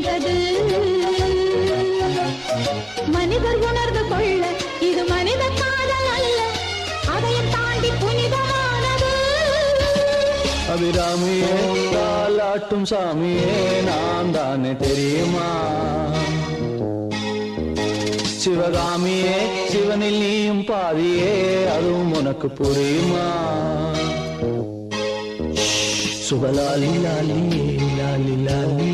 வந்தது. மனிதர் உணர்ந்து கொள்ள இது மனித காதல் அல்ல, அதையும் தாண்டி புனிதமானது. அபிராமியே தாலாட்டும் சாமியே நான் தானே தெரியுமா? சிவகாமியே சிவனில் நீயும் பாதியே அதுவும் உனக்கு புரியுமா? சுபலாலி லாலி லாலி லாலி